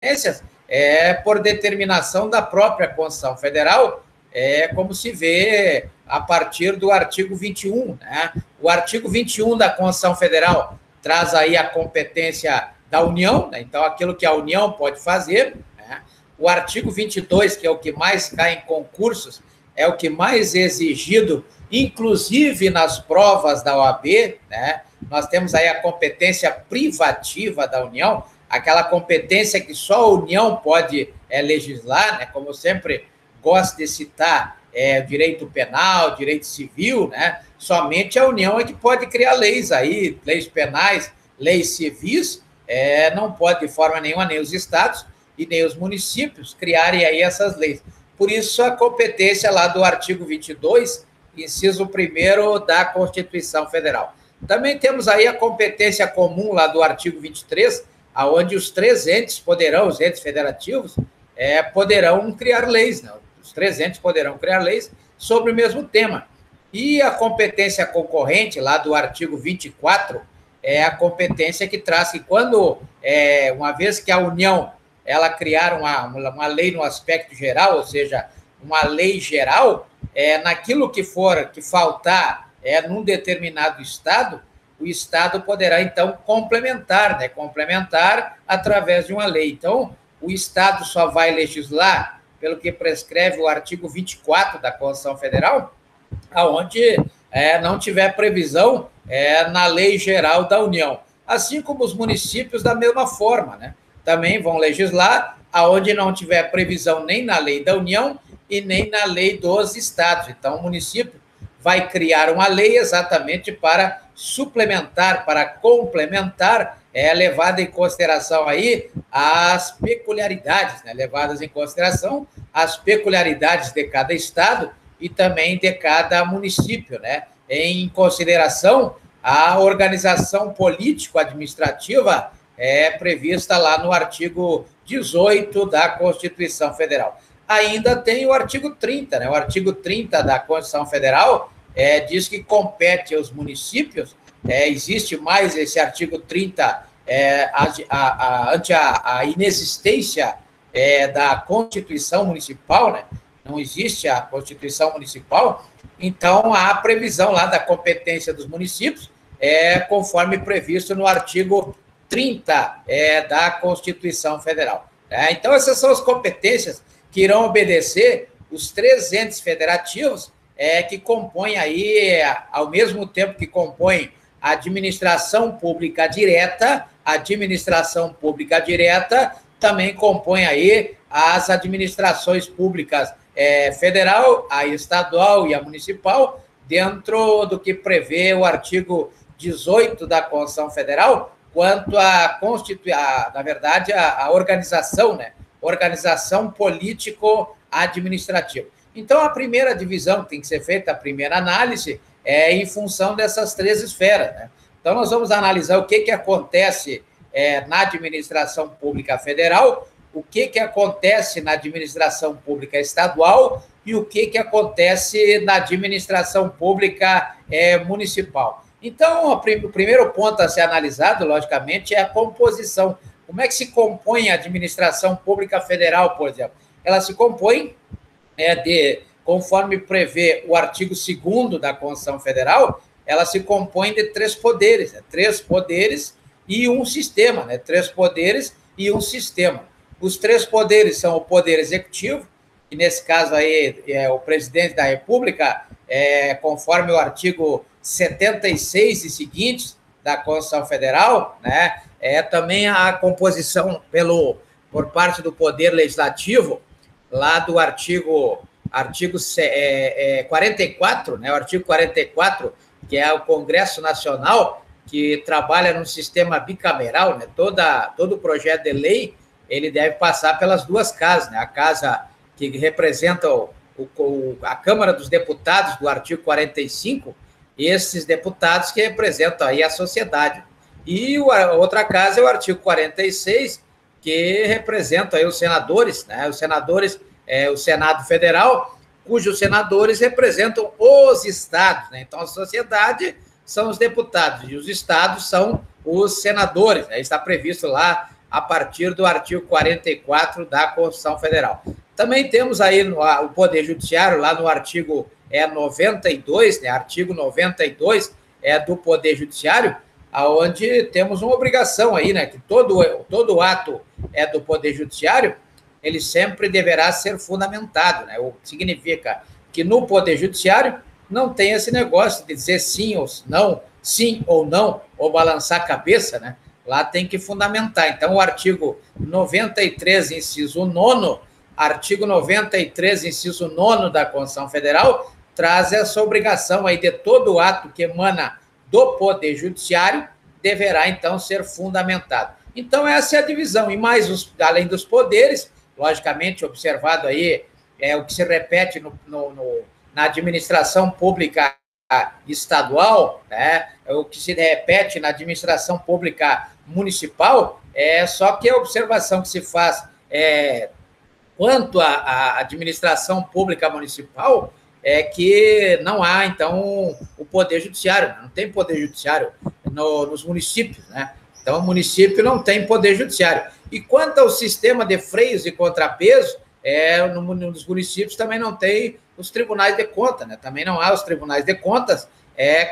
competências por determinação da própria Constituição Federal, como se vê a partir do artigo 21, né? O artigo 21 da Constituição Federal traz aí a competência da União, né? Então, aquilo que a União pode fazer, né? O artigo 22, que é o que mais cai em concursos, é o que mais é exigido, inclusive nas provas da OAB, né? Nós temos aí a competência privativa da União, aquela competência que só a União pode legislar, né? Como eu sempre gosto de citar, direito penal, direito civil, né? Somente a União é que pode criar leis aí, leis penais, leis civis, não pode de forma nenhuma nem os estados e nem os municípios criarem aí essas leis. Por isso, a competência lá do artigo 22, inciso 1º da Constituição Federal. Também temos aí a competência comum lá do artigo 23, onde os três entes poderão, os entes federativos, poderão criar leis, né? Os três entes poderão criar leis sobre o mesmo tema. E a competência concorrente, lá do artigo 24, é a competência que traz que quando, uma vez que a União ela criar uma lei no aspecto geral, ou seja, uma lei geral, naquilo que faltar num determinado estado, o Estado poderá, então, complementar, né? Complementar através de uma lei. Então, o Estado só vai legislar pelo que prescreve o artigo 24 da Constituição Federal, onde não tiver previsão na lei geral da União. Assim como os municípios, da mesma forma, né? Também vão legislar aonde não tiver previsão nem na lei da União e nem na lei dos estados. Então, o município vai criar uma lei exatamente para suplementar, para complementar, levada em consideração aí as peculiaridades, né? Levadas em consideração as peculiaridades de cada estado e também de cada município, né? Em consideração a organização político-administrativa prevista lá no artigo 18 da Constituição Federal. Ainda tem o artigo 30, né? O artigo 30 da Constituição Federal diz que compete aos municípios, existe mais esse artigo 30 ante a inexistência da Constituição Municipal, né? Não existe a Constituição Municipal, então há a previsão lá da competência dos municípios, conforme previsto no artigo 30 da Constituição Federal. Então, essas são as competências que irão obedecer os três entes federativos que compõem aí, ao mesmo tempo que compõem a administração pública direta, também compõe aí as administrações públicas federal, a estadual e a municipal, dentro do que prevê o artigo 18 da Constituição Federal, quanto na verdade, a organização, né? Organização político-administrativa. Então, a primeira divisão que tem que ser feita, a primeira análise, em função dessas três esferas, né? Então, nós vamos analisar o que acontece na administração pública federal, o que acontece na administração pública estadual e o que acontece na administração pública municipal. Então, o primeiro ponto a ser analisado, logicamente, é a composição. Como é que se compõe a administração pública federal, por exemplo? Ela se compõe conforme prevê o artigo 2º da Constituição Federal, ela se compõe de três poderes, né? Três poderes e um sistema, né? Três poderes e um sistema. Os três poderes são o poder executivo, que nesse caso aí é o presidente da República, conforme o artigo 76 e seguintes da Constituição Federal, né? Também a composição por parte do Poder Legislativo, lá do artigo 44, né? O artigo 44, que é o Congresso Nacional, que trabalha num sistema bicameral, né? Todo projeto de lei, ele deve passar pelas duas casas, né? A casa que representa a Câmara dos Deputados, do artigo 45, esses deputados que representam aí a sociedade. E a outra casa é o artigo 46, que representa aí os senadores, né? Os senadores, o Senado Federal, cujos senadores representam os estados, né? Então, a sociedade são os deputados e os estados são os senadores, né? Está previsto lá a partir do artigo 44 da Constituição Federal. Também temos aí o Poder Judiciário, lá no artigo 92, né, artigo 92 do Poder Judiciário, onde temos uma obrigação aí, né, que todo ato do Poder Judiciário, ele sempre deverá ser fundamentado, né, o que significa que no Poder Judiciário não tem esse negócio de dizer sim ou não, ou balançar a cabeça, né, lá tem que fundamentar. Então, o artigo 93, inciso 9º, artigo 93, inciso 9º da Constituição Federal, traz essa obrigação aí de todo ato que emana do Poder Judiciário deverá, então, ser fundamentado. Então, essa é a divisão. E mais, além dos poderes, logicamente, observado aí, o que se repete na administração pública estadual, né, o que se repete na administração pública municipal, só que a observação que se faz quanto à administração pública municipal é que não há, então, o Poder Judiciário, não tem Poder Judiciário nos municípios, né? Então, o município não tem Poder Judiciário. E quanto ao sistema de freios e contrapesos, nos municípios também não tem os tribunais de contas, né? Também não há os tribunais de contas,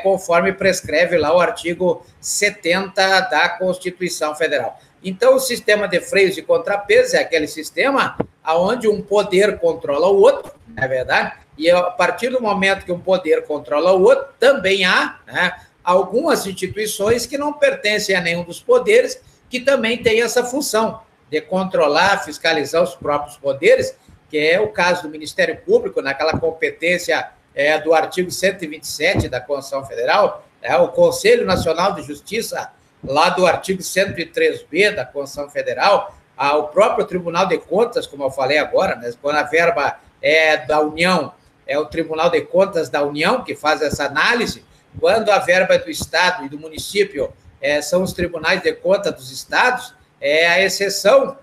conforme prescreve lá o artigo 70 da Constituição Federal. Então, o sistema de freios e contrapesos é aquele sistema onde um poder controla o outro, não é verdade? E a partir do momento que um poder controla o outro, também há, né, algumas instituições que não pertencem a nenhum dos poderes, que também têm essa função de controlar, fiscalizar os próprios poderes, que é o caso do Ministério Público, naquela competência do artigo 127 da Constituição Federal, o Conselho Nacional de Justiça, lá do artigo 103b da Constituição Federal, o próprio Tribunal de Contas, como eu falei agora, né, quando a verba da União, é o Tribunal de Contas da União que faz essa análise, quando a verba é do Estado e do município, são os tribunais de contas dos estados, a exceção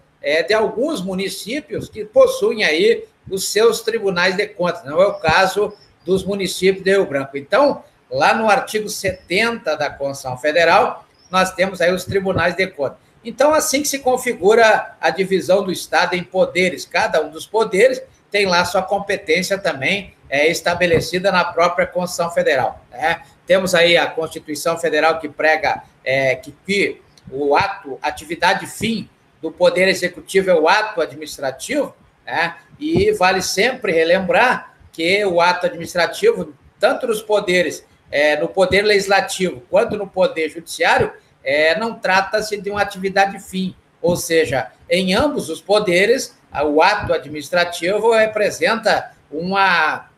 de alguns municípios que possuem aí os seus tribunais de contas, não é o caso dos municípios de Rio Branco. Então, lá no artigo 70 da Constituição Federal, nós temos aí os tribunais de contas. Então, assim que se configura a divisão do Estado em poderes, cada um dos poderes tem lá sua competência também estabelecida na própria Constituição Federal, né? Temos aí a Constituição Federal que prega que o atividade fim do Poder Executivo é o ato administrativo, né? E vale sempre relembrar que o ato administrativo, tanto nos poderes, no Poder Legislativo, quanto no Poder Judiciário, não trata-se de uma atividade fim, ou seja, em ambos os poderes, o ato administrativo representa uma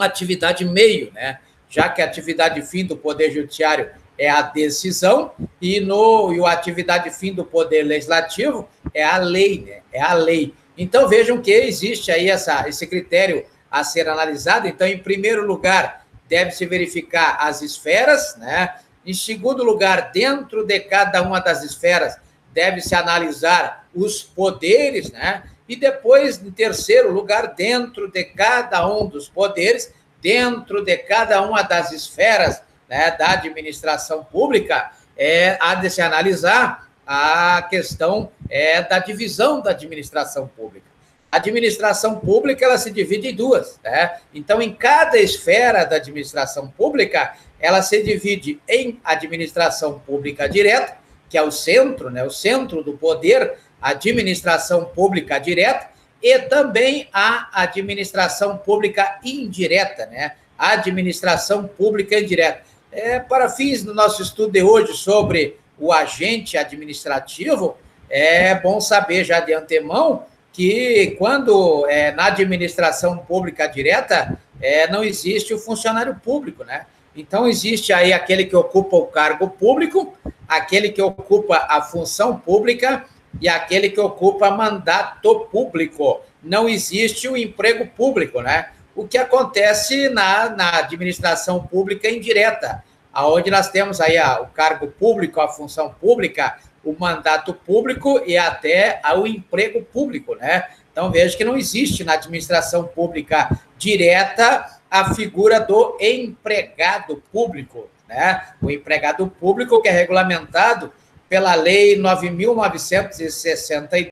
atividade meio, né? Já que a atividade fim do Poder Judiciário é a decisão e a atividade fim do Poder Legislativo é a lei, né? É a lei. Então, vejam que existe aí esse critério a ser analisado. Então, em primeiro lugar, deve-se verificar as esferas, né? Em segundo lugar, dentro de cada uma das esferas, deve-se analisar os poderes, né? E depois, em terceiro lugar, dentro de cada um dos poderes, dentro de cada uma das esferas, né, da administração pública, há de se analisar a questão da divisão da administração pública. A administração pública ela se divide em duas, né? Então, em cada esfera da administração pública, ela se divide em administração pública direta, que é o centro, né, o centro do poder, administração pública direta, e também a administração pública indireta, né? A administração pública indireta. Para fins do nosso estudo de hoje sobre o agente administrativo, é bom saber já de antemão que quando na administração pública direta não existe o funcionário público, né? Então, existe aí aquele que ocupa o cargo público, aquele que ocupa a função pública e aquele que ocupa mandato público. Não existe o emprego público, né? O que acontece na administração pública indireta, onde nós temos aí o cargo público, a função pública, o mandato público e até o emprego público, né? Então, veja que não existe na administração pública direta a figura do empregado público, né? O empregado público que é regulamentado pela Lei 9.962,